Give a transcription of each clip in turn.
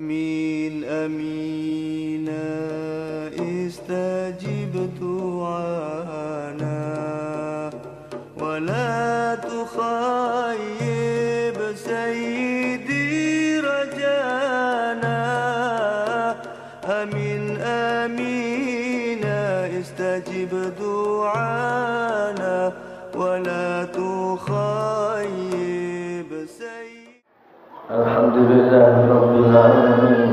آمين آمين استجب دعانا ولا تخيب سيدي رجانا. آمين آمين استجب دعانا ولا تخيب سيدي. الحمد لله رب العالمين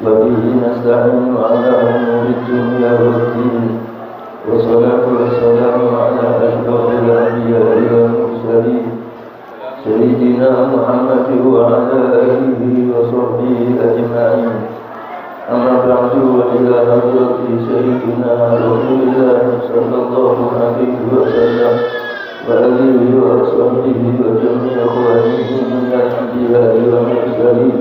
وبه نستعين على أمور الدنيا والدين والصلاة والسلام على أشرف الأنبياء والمرسلين سيدنا محمد وعلى آله وصحبه أجمعين. أما بعد وإلى حضرة سيدنا رسول الله صلى الله عليه وسلم وآله وصحبه وجميع إخوانه من الأنبياء والمرسلين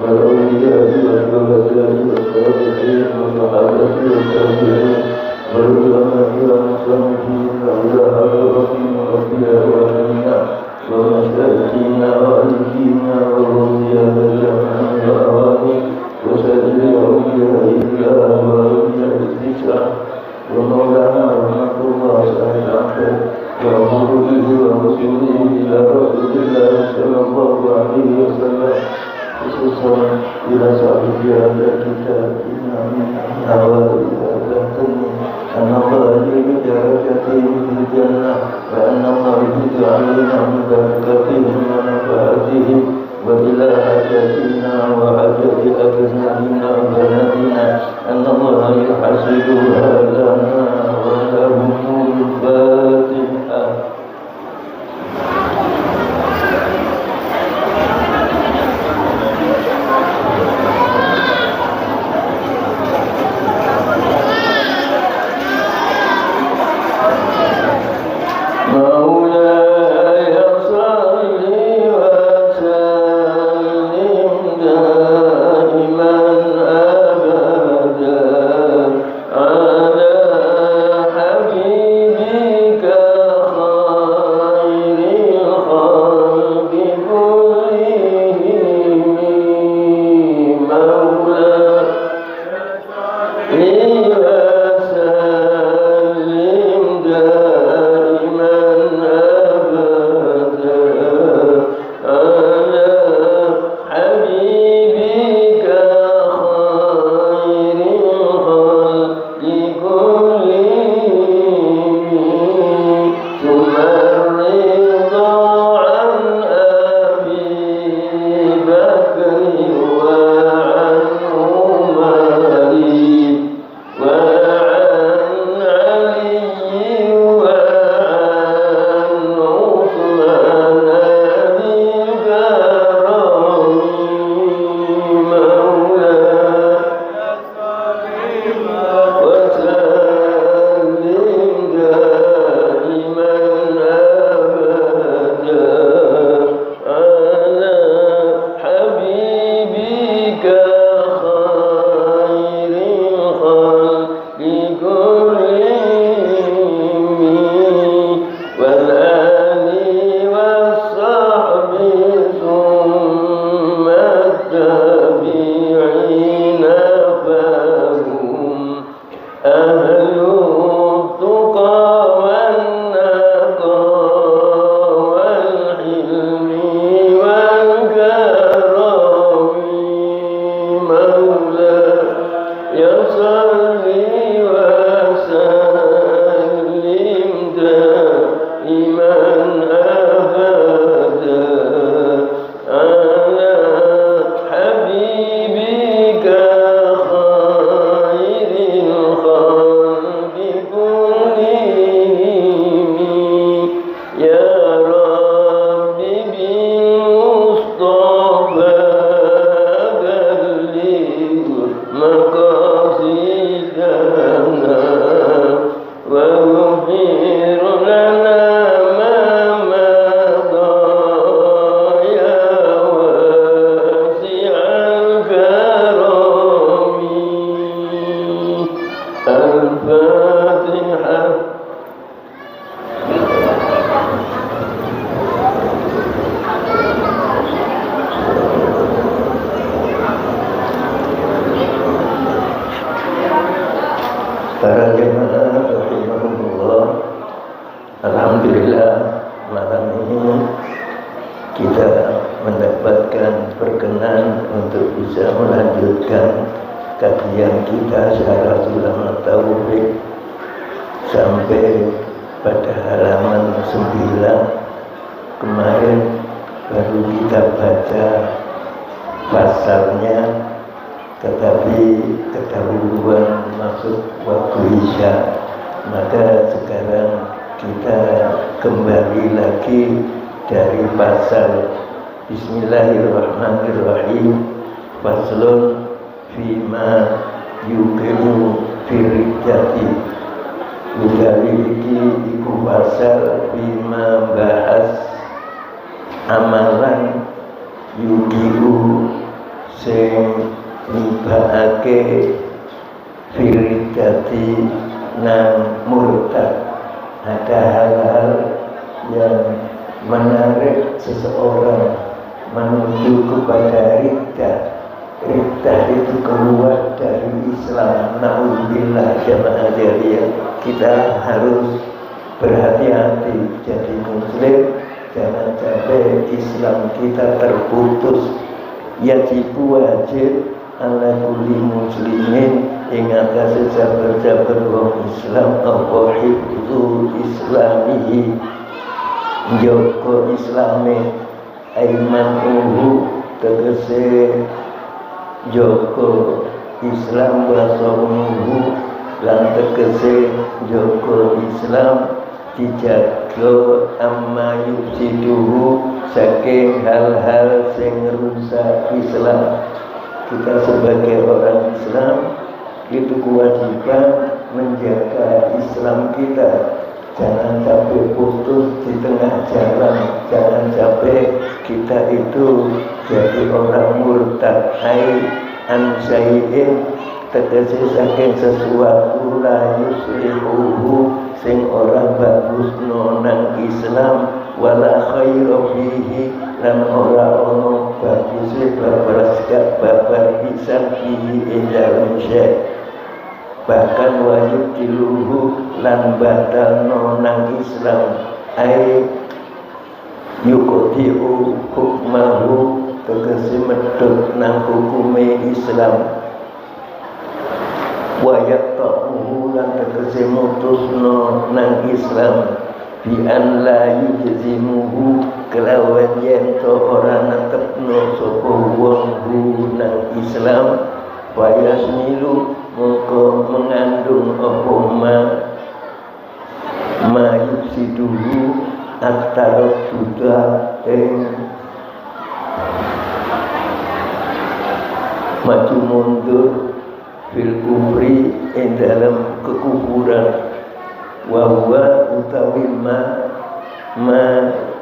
والأولياء والشهداء والصالحين والصحابة والتابعين والعلماء والمصنفين وإلى حضرة الأنبياء والأنبياء ومشايخنا ووالدينا وأولياء الجماعة وأواني وسائر أولياء الله وأولياء الإسلام ومولانا رحمة الله سعيد عبده وأمر به ورسوله إلى رسول الله صلى الله عليه وسلم خصوصا إلى صاحب هذا الكتاب من أوائل أن الله يجعل درجته في الجنة وأن الله يجد علينا من بركاته ونفعاته وإلى حاجاتنا وحاجات أبنائنا وبناتنا أن الله يحسبها لنا ولهم الفاتحة. مولاي صل وسلم Para jemaah rahimahumullah, alhamdulillah malam ini kita mendapatkan perkenan untuk bisa melanjutkan kajian kita secara ulama tauhid sampai pada halaman 9. Kemarin baru kita baca pasalnya, tetapi kedahuluan masuk waktu Isya, maka sekarang kita kembali lagi dari pasal Bismillahirrahmanirrahim. Faslun fima yuqimu firrijati. Utawi iki iku pasal fima bahas amalan yuqimu sing nibahake firrijati nang murtad. Ada hal-hal yang menarik seseorang menuju kepada riddah. Riddah itu keluar dari Islam. Na'udzubillah jamaah jariah. Kita harus berhati-hati jadi muslim. Jangan sampai Islam kita terputus. Wajib ala kulli muslimin ing atase sabar-sabar wong Islam apa hifdzul islamihi, njogo islame, aiman tegese njogo Islam wa sawmuhu lan tegese njogo Islam dijaga amma yufsiduhu saking hal-hal sing rusak Islam. Kita sebagai orang Islam itu kewajiban menjaga Islam kita. Jangan sampai putus di tengah jalan. Jangan sampai kita itu jadi orang murtad. Hai an syai'in tegese saking sesuatu la yuslihuhu sing orang bagus nonang Islam wala khairu fihi lan ora ono baguse babar pisan fihi ing dalem syekh. Bahkan wajib diluhu lan batal nonang Islam ai yuqtiu hukmahu tegese medhot nang hukume Islam. Wajib ta'uhu lan tegese mutusno nang Islam bi an la yujzimuhu kelawan yen to ora netepno sapa wong nang Islam wa yasmilu mongko mengandung apa ma yufsiduhu aktar duda maju mundur fil kufri ing dalam kekufuran. Wa huwa utawi ma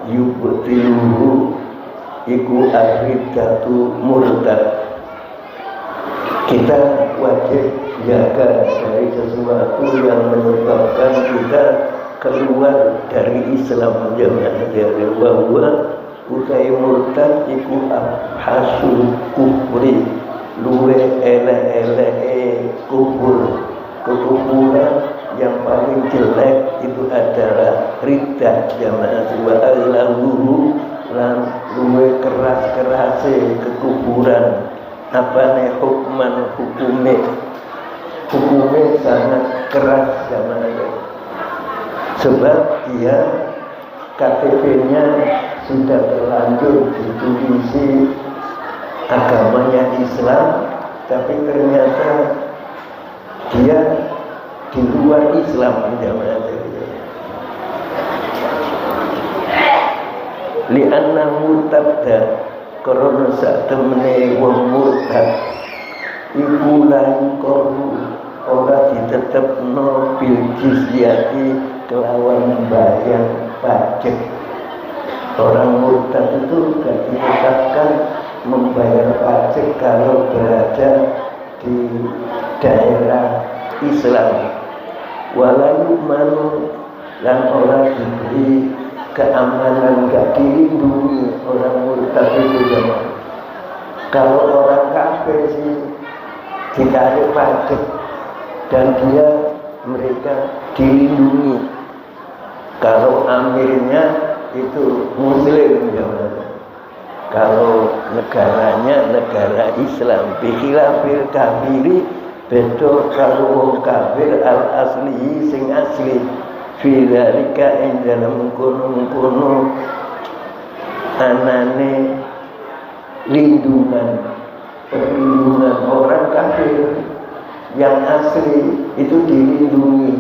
yubtiluhu iku akhidatu murtad. Kita wajib jaga dari sesuatu yang menyebabkan kita keluar dari Islam. Jangan dari wa huwa utawi murtad iku hasul kufri, luwe ele-ele kufur. Kekufuran yang paling jelek itu adalah riddah jamaah wa allahu lan luwe keras-kerase kekufuran. Apa nih hukuman hukumnya sangat keras jamaah, sebab dia KTP-nya sudah terlanjur ditulisi agamanya Islam, tapi ternyata dia di luar Islam jamaah. Li'anna murtadda karena sak temene wong murtad iku lan koru ora ditetepno bil jizyati kelawan bayar pajak. Orang murtad itu gak ditetapkan membayar pajak kalau berada di daerah Islam. Walau manu lan orang diberi keamanan, gak dilindungi orang murtad itu jemaah. Kalau orang kafir sih ditarik pajak dan dia mereka dilindungi. Kalau amirnya itu muslim jamaah. Kalau negaranya negara Islam, bikhilafil kafiri, bedo kalau wong kafir al asli sing asli, fidzalika ing dalem kono anane perlindungan orang kafir yang asli itu dilindungi.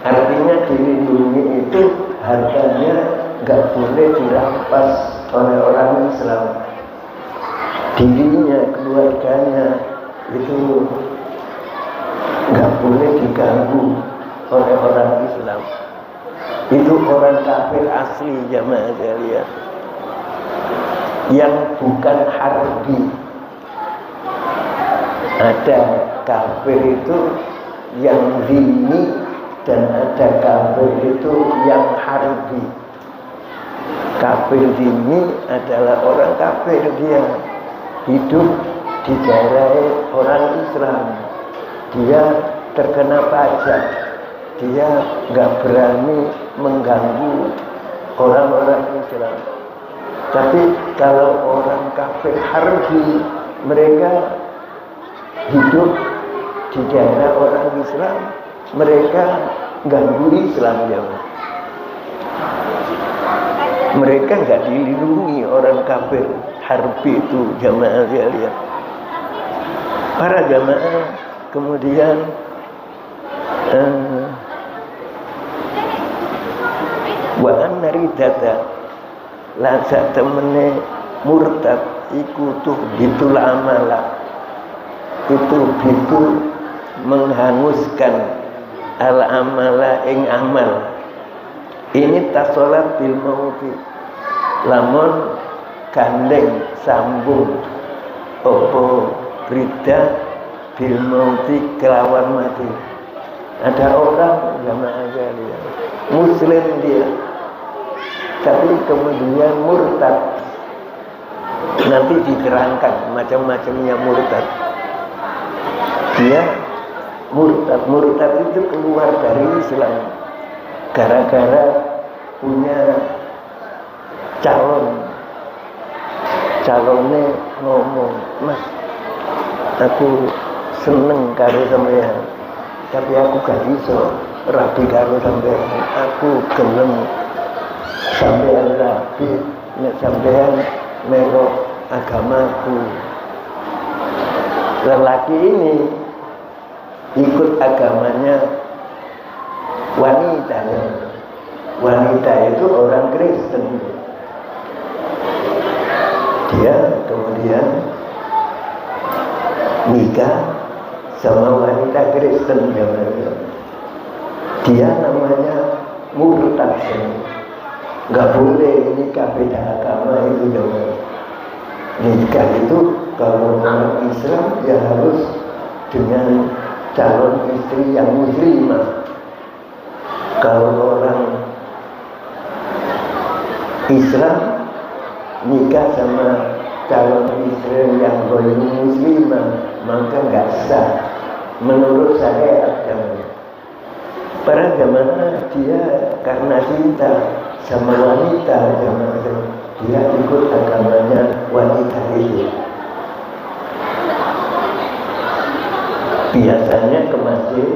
Artinya dilindungi itu harganya nggak boleh dirampas oleh orang Islam. Dirinya, keluarganya itu nggak boleh diganggu oleh orang Islam. Itu orang kafir asli jamaah sekalian, yang bukan harbi. Ada kafir itu yang zimmi dan ada kafir itu yang harbi. Kafir zimmi adalah orang kafir, dia hidup di daerah orang Islam, dia terkena pajak, dia nggak berani mengganggu orang-orang Islam. Tapi kalau orang kafir harbi, mereka hidup di daerah orang Islam, mereka ganggu Islam ya. Mereka nggak dilindungi orang kafir harbi itu jamaah sekalian. Para jamaah kemudian wa an-ridata la temene murtad iku tuh bitul amala, itu bitul menghanguskan al amala ing amal. Ini tasolat bil mauti, lamun gandeng sambung opo rida bil mauti kelawan mati. Ada orang jamaah sekalian muslim dia, tapi kemudian murtad. Nanti diterangkan macam-macamnya murtad. Dia murtad itu keluar dari Islam gara-gara punya calonnya ngomong, "Mas, aku seneng karo sampean, tapi aku gak iso rabi karo sampean. Aku gelem sampean rabi nek sampean melok agamaku." Lelaki ini ikut agamanya wanita. Wanita itu orang Kristen. Dia kemudian nikah sama wanita Kristen namanya. Dia namanya murtad. Nggak boleh nikah beda agama itu namanya. Nikah itu kalau orang Islam ya harus dengan calon istri yang muslimah. Kalau orang Islam nikah sama calon istri yang boleh muslimah, maka nggak sah menurut syariat kami. Para jamaah dia karena cinta sama wanita, jamaah dia ikut agamanya wanita itu. Biasanya ke masjid,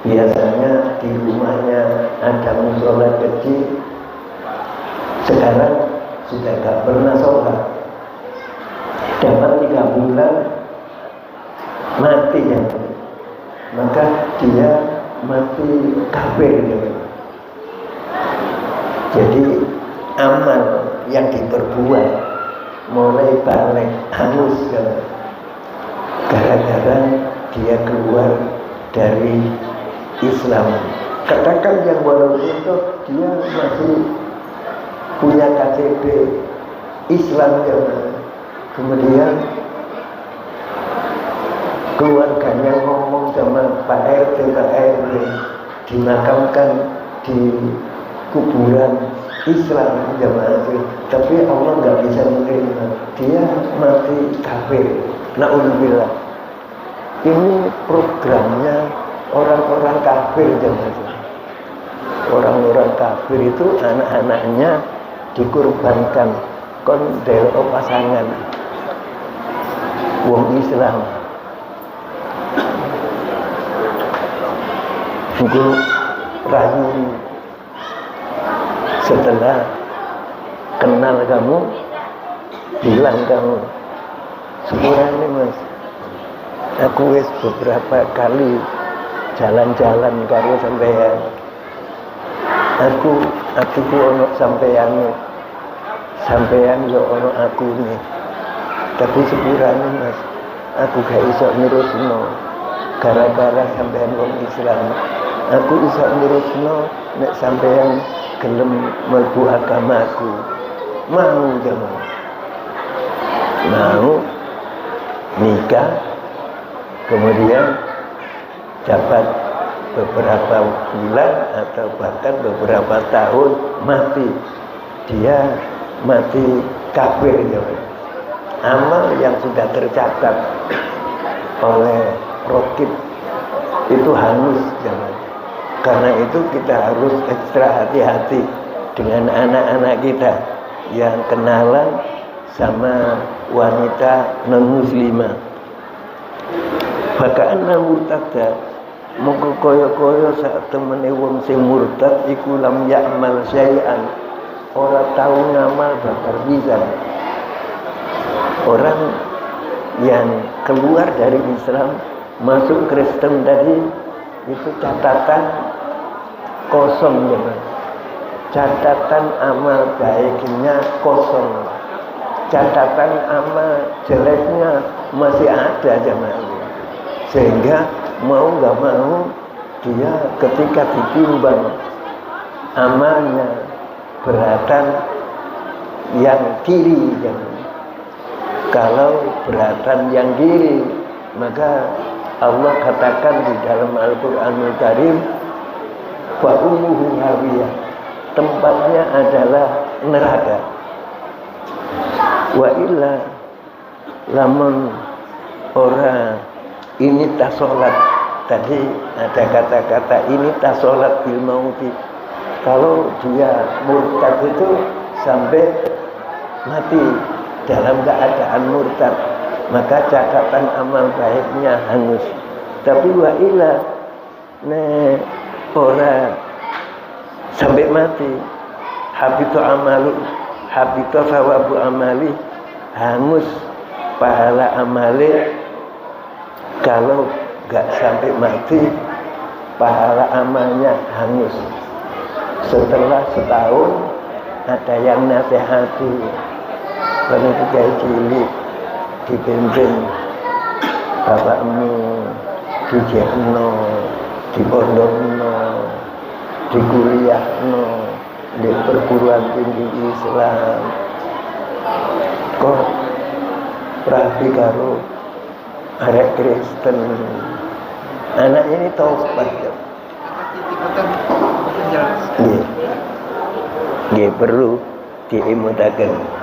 biasanya di rumahnya ada musola kecil. Sekarang sudah gak pernah sholat. Dapat 3 bulan mati ya. Maka dia mati kafir ya. Jadi amal yang diperbuat mulai balik hangus ya. Gara-gara dia keluar dari Islam. Katakan yang walaupun itu dia masih punya KTP Islam ya, kemudian keluarganya ngomong sama Pak RT, Pak RW dimakamkan di kuburan Islam jamaah, tapi Allah nggak bisa menerima, dia mati kafir. Na'udzubillah. Ini programnya orang-orang kafir zaman itu. Orang-orang kafir itu anak-anaknya dikorbankan kon delok pasangan wong Islam. Itu rayu setelah kenal kamu bilang kamu sepurane mas aku wis beberapa kali jalan-jalan karo sampeyan aku ku ono sampeyan yo ono aku nih tapi sepurane mas aku gak iso nirusno gara-gara sampeyan wong Islam aku iso nirusno nek sampeyan gelem mlebu agamaku mau jangan mau nikah kemudian dapat beberapa bulan atau bahkan beberapa tahun mati dia mati kafir jangan amal yang sudah tercatat oleh Rokib itu hangus jangan karena itu kita harus ekstra hati-hati dengan anak-anak kita yang kenalan sama wanita non-muslimah. Bahkan murtad mongko kaya-kaya sak temene wong sing murtad iku lam ya'mal syai'an ora tau ngamal bakar bisa. Orang yang keluar dari Islam masuk Kristen tadi itu catatan kosong ya. Catatan amal baiknya kosong, catatan amal jeleknya masih ada jemaah. Sehingga mau nggak mau dia ketika ditimbang amalnya beratan yang kiri jemaah. Kalau beratan yang kiri maka Allah katakan di dalam Al-Quranul Karim wa ummuhu hawiyah tempatnya adalah neraka. Wa illa lamun ora ini tasolat tadi ada kata-kata ini tasolat bil mauti kalau dia murtad itu sampai mati dalam keadaan murtad maka catatan amal baiknya hangus. Tapi wa illa ora sampai mati habito amalu habito sawabu amali hangus pahala amale. Kalau gak sampai mati pahala amalnya hangus. Setelah setahun ada yang nasihati kalau itu kayak cilik dipimpin bapakmu dijekno dipondokno dikuliahno di perguruan tinggi Islam kok rapi karo arek Kristen anak ini taubat ya nggih perlu diimutaken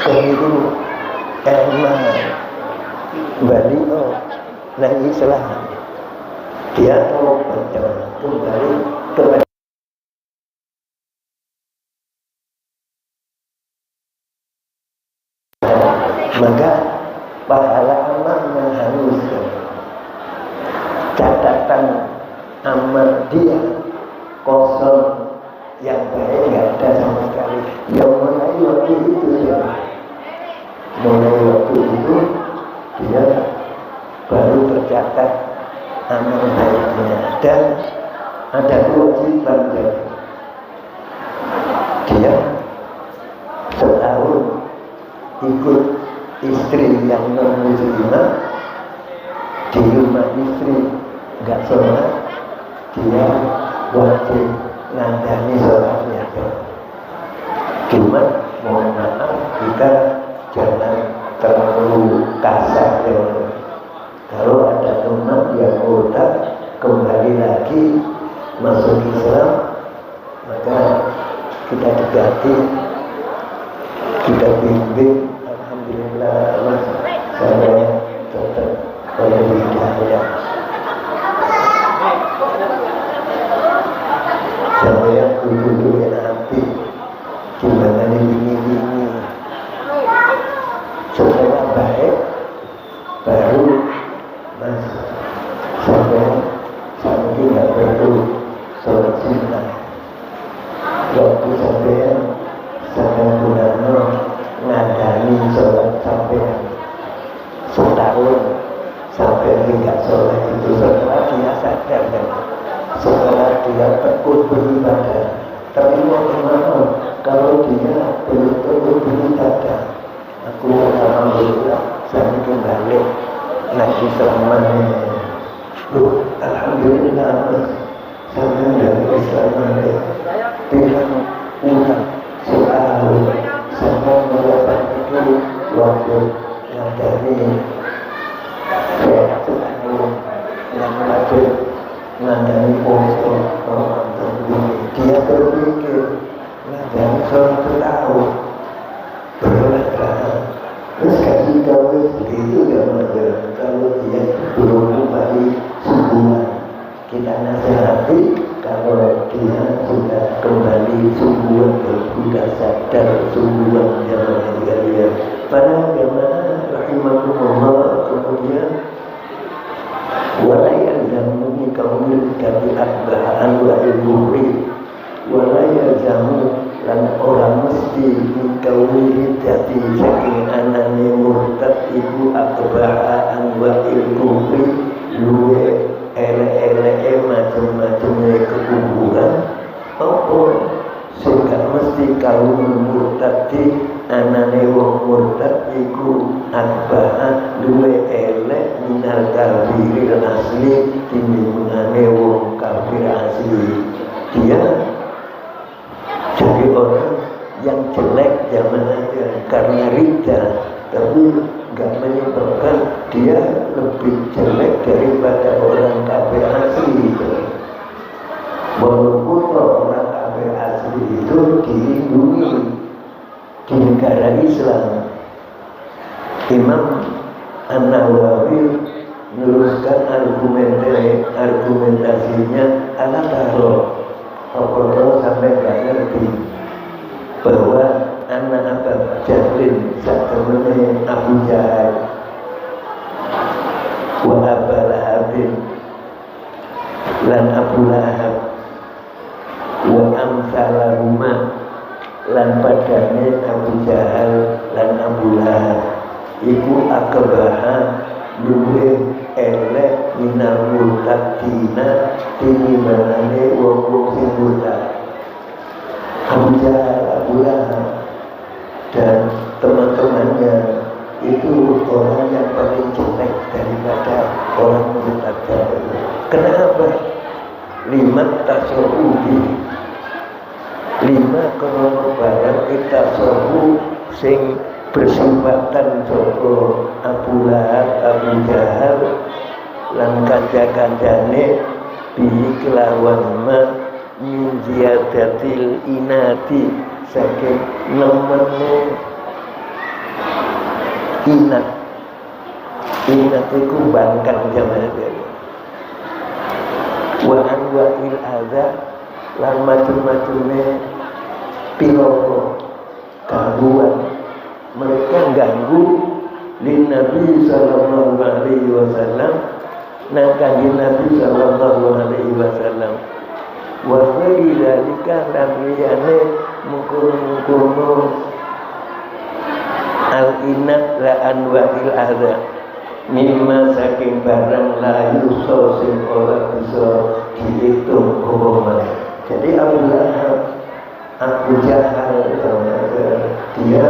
keliru emang baliho nang Islam dia taubat kembali kepada maka pahala amalnya harus catatan amal dia kosong yang baik nggak ada sama sekali. Yang mulai waktu itu ya, mulai waktu itu dia baru tercatat amal baiknya dan ada kewajiban dia setahun ikut istri yang non-muslimah di rumah istri nggak sholat dia wajib ngandani sholatnya. Cuma mohon maaf kita jangan terlalu kasar ya. Kalau ada teman yang murtad kembali lagi masuk Islam maka kita dekati kita bimbing. Alhamdulillah saya tetap sholat sampai setahun sampai tidak sholat itu setelah dia sadar kan, setelah dia tekun beribadah. Tapi mau gimana kalau dia belum tekun beribadah? Aku alhamdulillah saya kembali nanti selamanya. Alhamdulillah saya dari Islamnya dengan ulang selalu saya melakukan itu waktu yang dari yang wajib ngandani poso Ramadan ini. Dia berpikir ngandani sholat tahu berolahraga terus kasih tahu begitu ya benar. Kalau dia belum kembali subuhan kita nasihati, kalau dia sudah kembali subuhan dan sudah sadar subuhan jamaah sekalian. Para jamaah rahimahumullah, kemudian wala yalzamu kaumil kati akbahan wa ilmuhi wala yalzamu lan orang mesti kaumil kati saking anane murtad ibu akbahan wa ilmuhi luwe ele-ele macam-macamnya kekuburan apa sehingga mesti kaum murtadi anane wong murtad iku akbahan luwe elek minal kafiril asli timbangane wong kafir asli. Dia jadi orang yang jelek zaman aja karena rida, tapi nggak menyebabkan dia lebih jelek daripada orang kafir asli. Walaupun orang kafir asli itu dilindungi di negara Islam. Imam An-Nawawi meneruskan argumentasinya ala taruh apa sampai nggak ngerti bahwa anak Abu Jahlin satemene Abu Jahal wa Abu Lahabin lan Abu Lahab wa amsalahuma lan padane Abu Jahal lan Abu Lahab iku akbaha luwe elek minal murtadina tinimbangane wong-wong sing murtad. Abu Jahal, Abu Lahab dan teman-temannya itu orang yang paling jelek daripada orang murtad. Kenapa? 5 tasawufi 5 krono barang kita sawu sing bersifatan joko Abu Lahab, Abu Jahal lan kanca-kancane bi kelawan ma min ziyadatil inati saking nemene inat iku bangkang jamaah wa anwa'il adza lan macam-macamnya piloko gangguan. Mereka ganggu lin Nabi sallallahu alaihi wasallam nangkangi Nabi sallallahu alaihi wasallam wa ghairi dzalika lan liyane mungkun-mungkun al-inat la anwa'il adza mimma saking barang la yuso sing ora bisa dihitung umumnya. Jadi Abu Lahab, Abu Jahal dia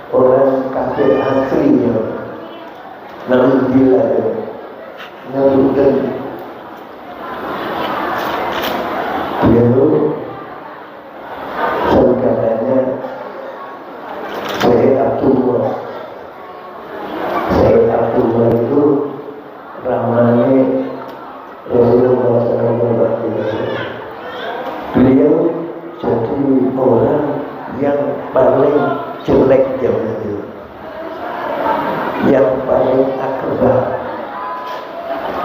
orang kafir aslinya. Namun bila nyebutkan dia itu saudaranya Sayyid Abdullah. Sayyid Abdullah itu ramane Rasulullah SAW. Beliau jadi orang yang paling jelek zaman itu, yang paling akbar,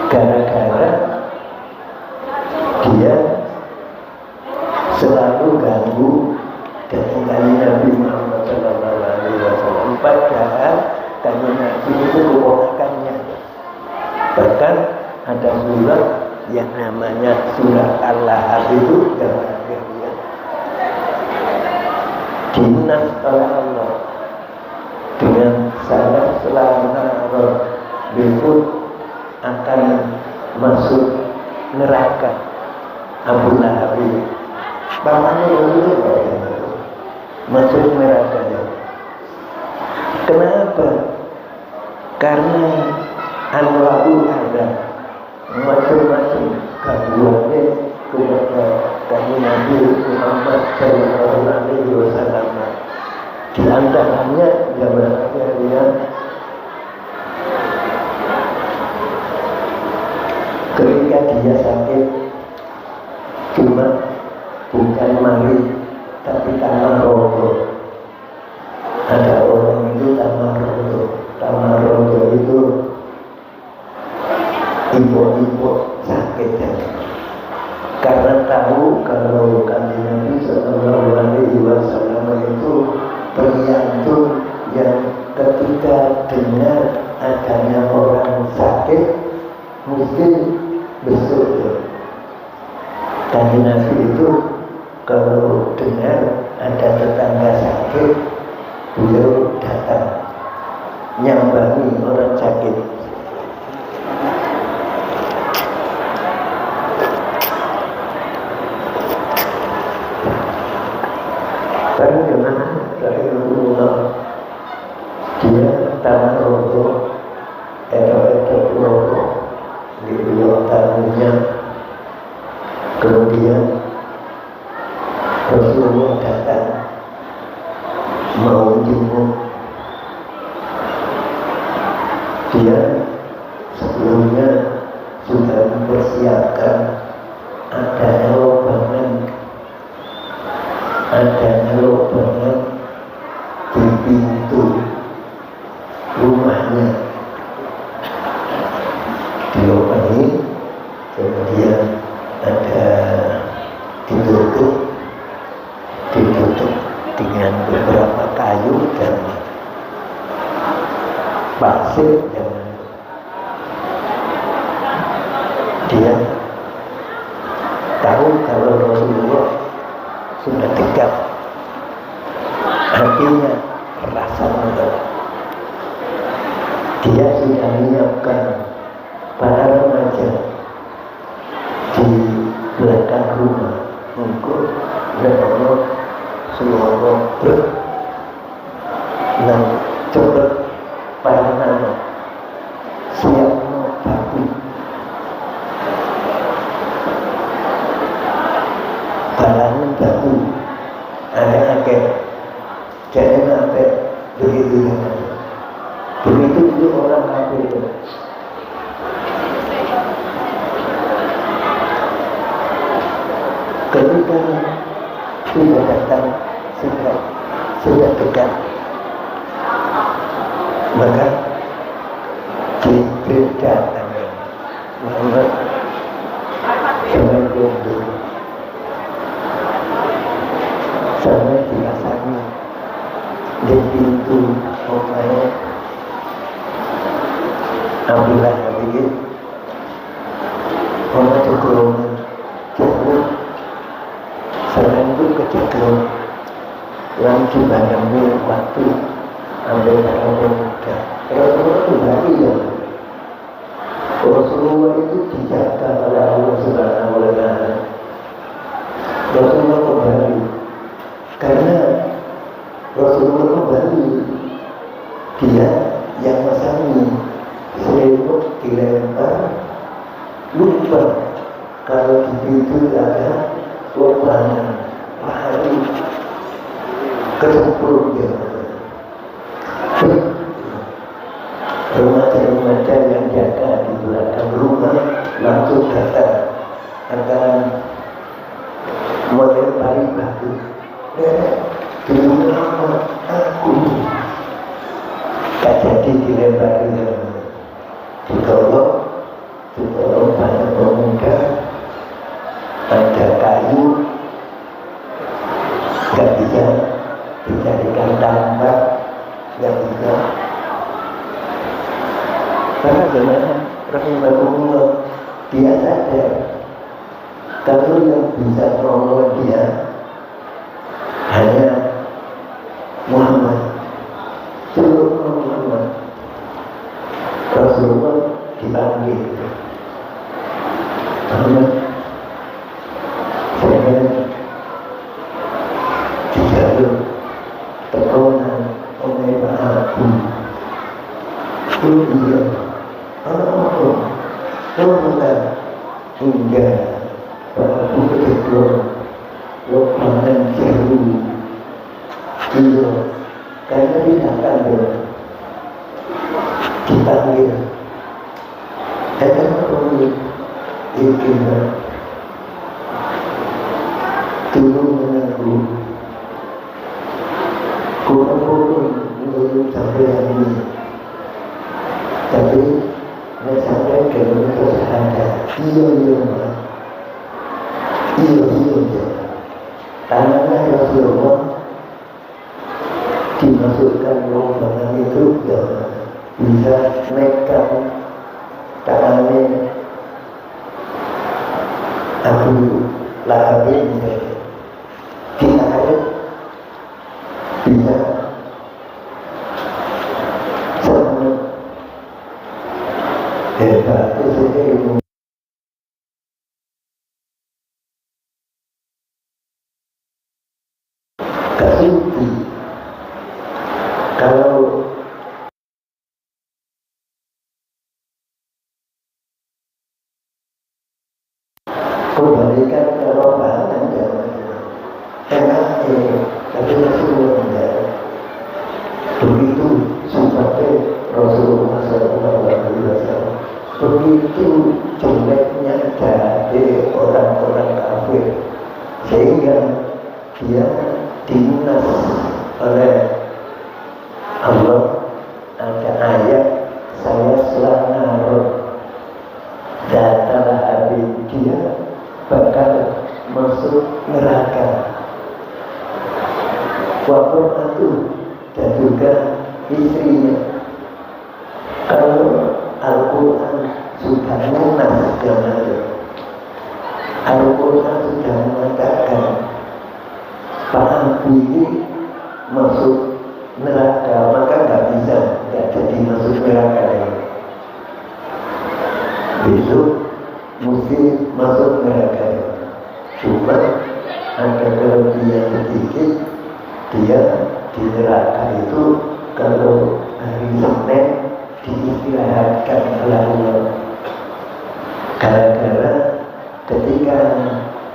gara-gara dia selalu ganggu dengan Nabi Muhammad SAW. Padahal karena Nabi itu keponakannya. Bahkan ada surat yang namanya surat Al-Lahab itu dinas oleh Allah dengan syarat selama berikut akan masuk neraka. Abu Lahab pamannya dulu masuk neraka. Kenapa? Karena anwarul ada macam-macam kabuannya kepada kami Nabi Muhammad Sallallahu Alaihi Wasallam. Di antaranya dia ketika dia sakit cuma bukan mari tapi tanah rogo. Ada orang itu tanah rogo itu ibu-ibu sakit karena tahu kalau Kanjeng Nabi Sallallahu Alaihi Wasallam itu penyantun yang ketika dengar adanya orang sakit mesti bersyukur. Kanjeng Nabi itu kalau dengar ada tetangga sakit, beliau datang nyambangi orang sakit. Karena gimana? Dia tanah rogo, edo rogo, di beliau tanahnya. Kemudian Rasulullah datang mau jemput. Dia sebelumnya sudah mempersiapkan ada lobangan di pintu rumahnya, dilobangi, kemudian ada ditutup dengan beberapa kayu dan pasir, dan dia tahu kalau Rasulullah sudah tegak hatinya, rasa menolak. Dia sudah menyiapkan para remaja di belakang rumah untuk menolak seluruh dan cepat para nama siap tapi balangan batu ada jadi sampai begitu itu orang kafir. Ketika sudah datang sudah dekat, maka Jibril datang Muhammad sampai dirasakan di pintu rumahnya Abdullah Habib orang ceklong jauh selain itu keceklong yang dibanami waktu ambil orang muda. Rasulullah itu lagi ya, Rasulullah itu dijaga oleh Allah Subhanahu wa Ta'ala. Rasulullah kembali karena Rasulullah kembali dia yang masami selimut dilempar, lupa kalau di pintu ada lobangan lari kecemplung dia. Remaja-remaja yang jaga di belakang rumah langsung datang akan melempari batu. Di rumah aku tak jadi dilempari. Ditolong banyak pemuda, ada kayu, nggak bisa dijadikan tambak, nggak bisa. Karena gimana? Rasulullah dia sadar kalau yang bisa menolong dia hanya Muhammad. Seluruh Muhammad. Rasulullah dipanggil. Muhammad, saya dijalur tekanan oleh Pak Abu. Oh iya, apa? Oh enggak, enggak. Pak Abu kedua, lokangan jauh. Iya, karena tidak ada dipanggil. Ada orang ikhlas turun menanggung kurang-kurang menurut sampai ini, tapi saya sampai ke mereka ada iya tangannya Rasulullah dimasukkan lubang itu ya bisa megang tangannya Abu Lahab ini ditarik bisa sama hebat itu ilmu kasuti kalau kembalikan ke rombongan enak tapi Rasulullah tidak begitu sampai Rasulullah SAW begitu jeleknya dari orang-orang kafir sehingga dia dinas oleh Allah. Ada ayat saya selalu datalah habis dia bakal masuk neraka. Wafat itu dan juga istrinya. Kalau Al-Quran sudah lunas zaman itu, Al-Quran sudah mengatakan Pak Abu ini masuk neraka, maka nggak jadi masuk neraka lagi. Besok mesti masuk neraka. Cuma ada kelebihan sedikit, dia di neraka itu kalau hari Senin diistirahatkan oleh Allah. Gara-gara ketika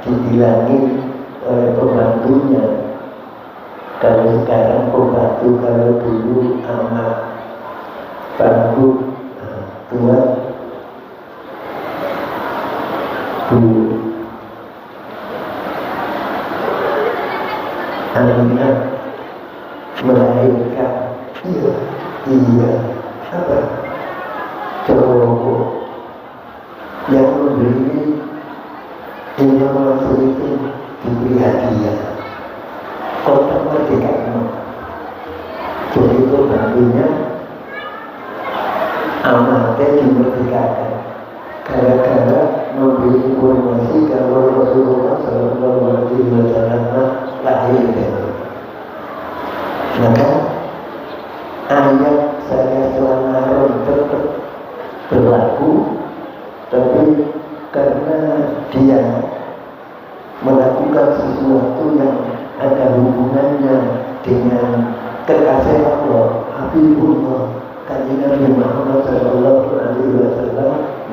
dibilangin oleh pembantunya, kalau sekarang pembantu, kalau dulu amat bantu Tuhan Bu Aminah melahirkan iya apa cowok yang memberi informasi itu diberi hadiah kota Merdeka. Jadi itu bantunya amatnya dimerdekakan gara-gara memberi informasi kalau Rasulullah SAW lahir. Maka ayat saya selama tetap berlaku, tapi karena dia melakukan sesuatu yang ada hubungannya dengan kekasih Allah, Habibullah, Kanjeng Nabi Muhammad SAW,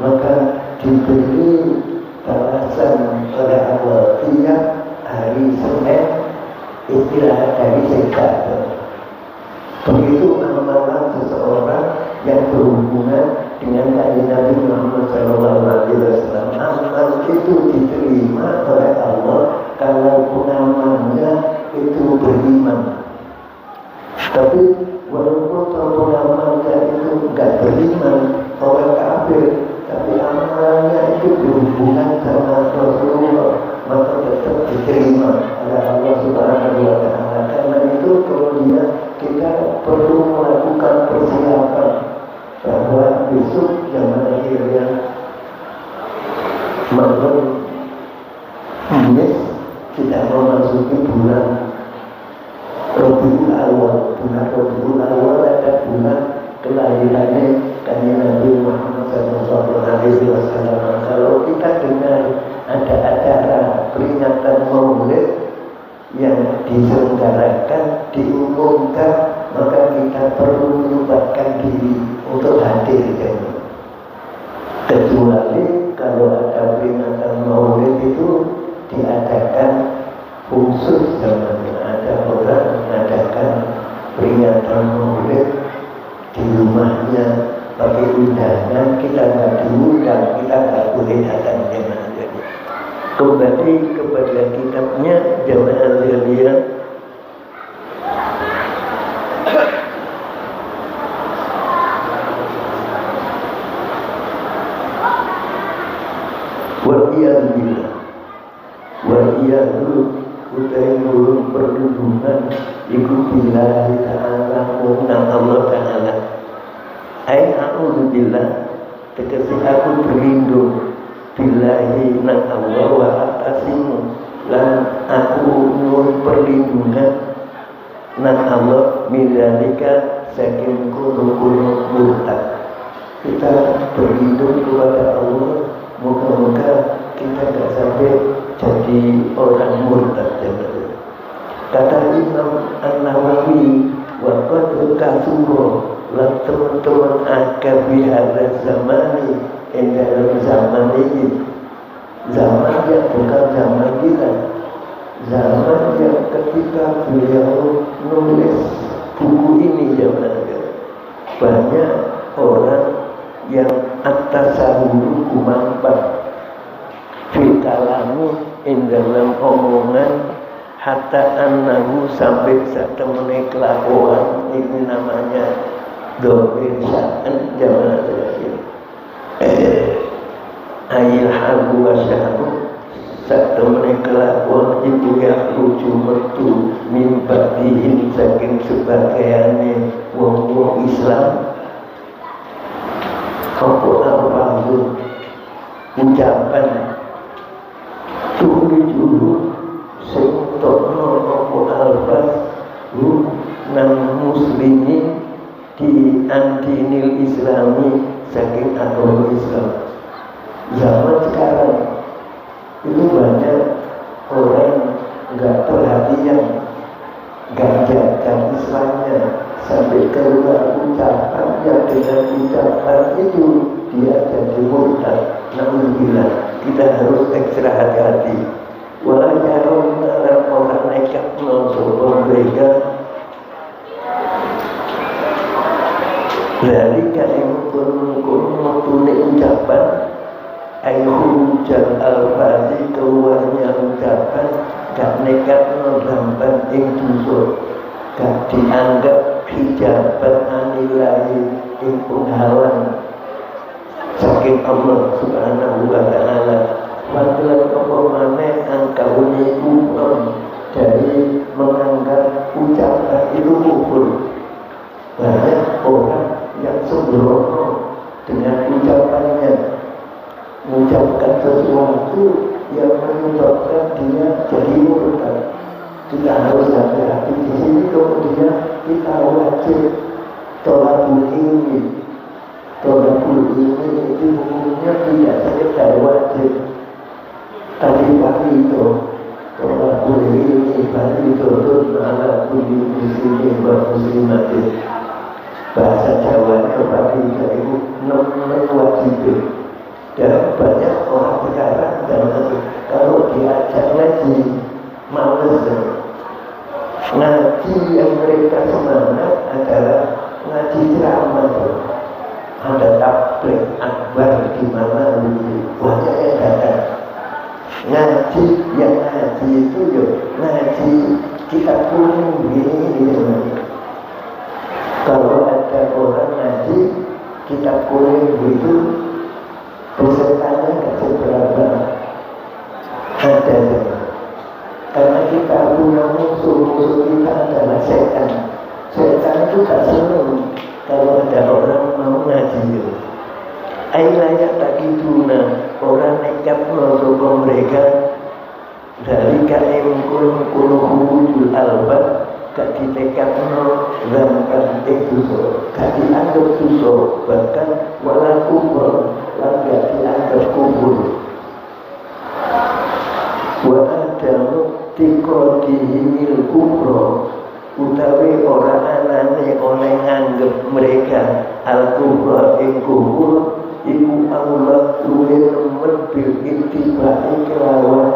maka diberi balasan oleh Allah tiap hari Senin istirahat dari sekat. Begitu amalan seseorang yang berhubungan dengan Kanjeng Nabi Muhammad SAW, amal itu diterima oleh Allah kalau pengamalnya itu beriman. Tapi walaupun pengamalnya itu enggak beriman, orang kafir, tapi amalnya itu berhubungan sama Rasulullah, maka tetap diterima oleh Allah Subhanahu wa Ta'ala. Karena itu kemudian kita perlu melakukan persiapan bahwa besok zaman akhirnya malam kita memasuki bulan Rabiul Awal. Bulan Rabiul Awal ada bulan kelahirannya Kanjeng Nabi Muhammad SAW. Kalau kita dengar ada acara peringatan Maulid yang diselenggarakan, diumumkan, maka kita perlu menyempatkan diri untuk hadir. Kecuali kalau ada peringatan Maulid itu diadakan khusus, zaman ada orang mengadakan peringatan Maulid di rumahnya pakai undangan, kita nggak diundang, kita nggak boleh datang. Kembali kepada kitabnya jamaah sekalian. Waliyadzubillah, waliyadzu utai nurun perlindungan iku billahi ta'ala menang Allah ta'ala. Ai a'udzubillah, tegese aku berlindung billahi nang Allah wa atasimu, lan aku nyuwun perlindungan nang Allah midzalika saking kuno murtad. Kita berlindung kepada Allah, moga-moga kita tidak sampai jadi orang murtad. Kata Imam An-Nawawi, wa qad kasuro, lan teman-teman akal bihadza zamani, dalam zaman ini, zaman yang bukan zaman kita, zaman yang ketika beliau nulis buku ini, banyak orang yang atas sahuru kumampan fikalami dalam omongan hatta annahu sampai satemene kelakuan, ini namanya domir sya'an zaman terakhir. Ayil hagu wasyahu satemene kelakuan itu yang lucu metu mimpa dihin saking sebagiannya wong Islam. Apa ucapan tunggu dulu sing tokno apa albas nang muslimin di antinil islami saking agama Islam. Zaman sekarang itu banyak orang nggak perhatian, nggak jaga Islamnya, sampai keluar ucapan yang dengan ucapan itu dia jadi murtad. Alhamdulillah, kita harus ekstra hati-hati. Walau jarang orang nekat mencoba mereka dari kalian mempunyai ucapan ayuhujal al-fadhi, keluarnya ucapan gak nekat mengampan ing dusur, gak dianggap hijaban anilahi ing penghalang saking Allah subhanahu wa ta'ala. Fadlan kepemane angka unikum dari menganggap ucapan itu kufur. Banyak orang yang sembrono dengan ucapannya, mengucapkan sesuatu yang menyebabkan dia jadi murtad. Kita harus hati-hati di sini. Kemudian kita wajib tolakul ilmi. Tolakul ilmi itu hukumnya tidak sekedar wajib. Tadi pagi itu tolakul ilmi bagi turun ala kulli muslimin wa muslimatin. Bahasa Jawa pagi itu namanya wajib. Dan banyak orang sekarang kalau diajak ngaji males. Ngaji yang mereka semangat adalah ngaji ceramah. Ada tabligh akbar di mana banyak yang datang. Ngaji yang ngaji itu ngaji kita kuning begini. Kalau ada orang ngaji kita kuning itu, pesertanya nggak seberapa ada. Karena kita punya musuh kita adalah setan. Setan itu tak senang kalau ada orang mau ngaji. Ailaya tak gituna, orang nekat mencoba mereka dari kain kulung hujul albab, gak ditekat no rampan itu, gak dianggap dianggap susah, bahkan wala kubur lan gak dianggap kubur. Wa adamu tiko dihimil kubro utawi ora anane oleh nganggep mereka al kubro ing kubur iku Allah luwih nemen bil ittiba'i kelawan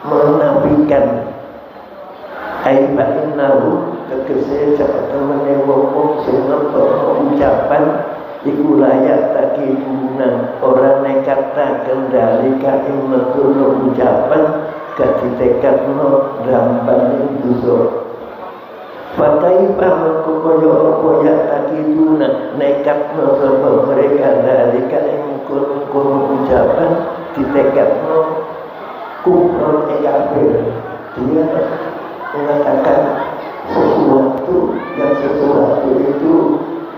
menafikan aiba innahu tegese sak temene wong sing ngetokno ucapan iku layak takibuna ora nekat kendalika ing metuno ucapan gak ditekadno gampang dosa. Pakai pamangko kaya apa ya takibuna nekatno sapa mereka dalika ing kono ucapan ditekadno kufur kafir. Dia mengatakan sesuatu itu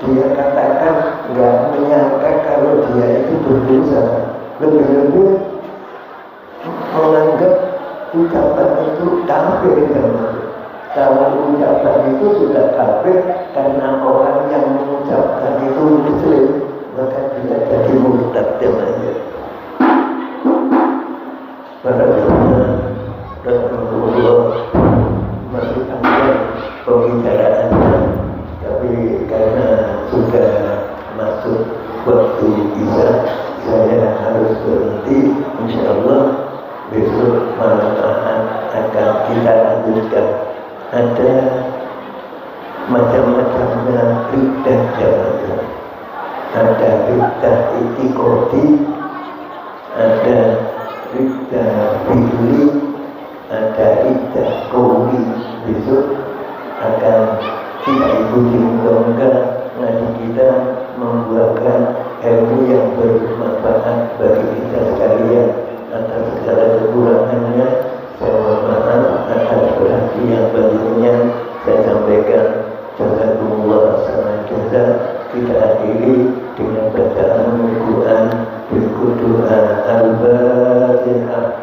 dia katakan nggak menyangka kalau dia itu berdosa, lebih-lebih menganggap ucapan itu kafir. Kalau ucapan itu sudah kafir karena orang yang mengucapkan itu muslim, maka dia jadi murtad namanya. Para ulama dan Allah masih panjang pembicaraannya, tapi karena sudah masuk waktu isya, saya harus berhenti. Insyaallah besok malam akan kita lanjutkan. Ada macam-macamnya riddah jamaah. Ada riddah itikodi, ada riddah fi'li, ada riddah qauli. Besok akan kita ikuti mudah-mudahan ngaji kita membuahkan ilmu yang bermanfaat bagi kita sekalian. Atas segala kekurangannya saya mohon maaf, atas perhatian batinnya saya sampaikan jazakumullah khairan jaza. Kita akhiri dengan bacaan Al-Quran berdoa Al-Fatihah.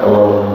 Allahumma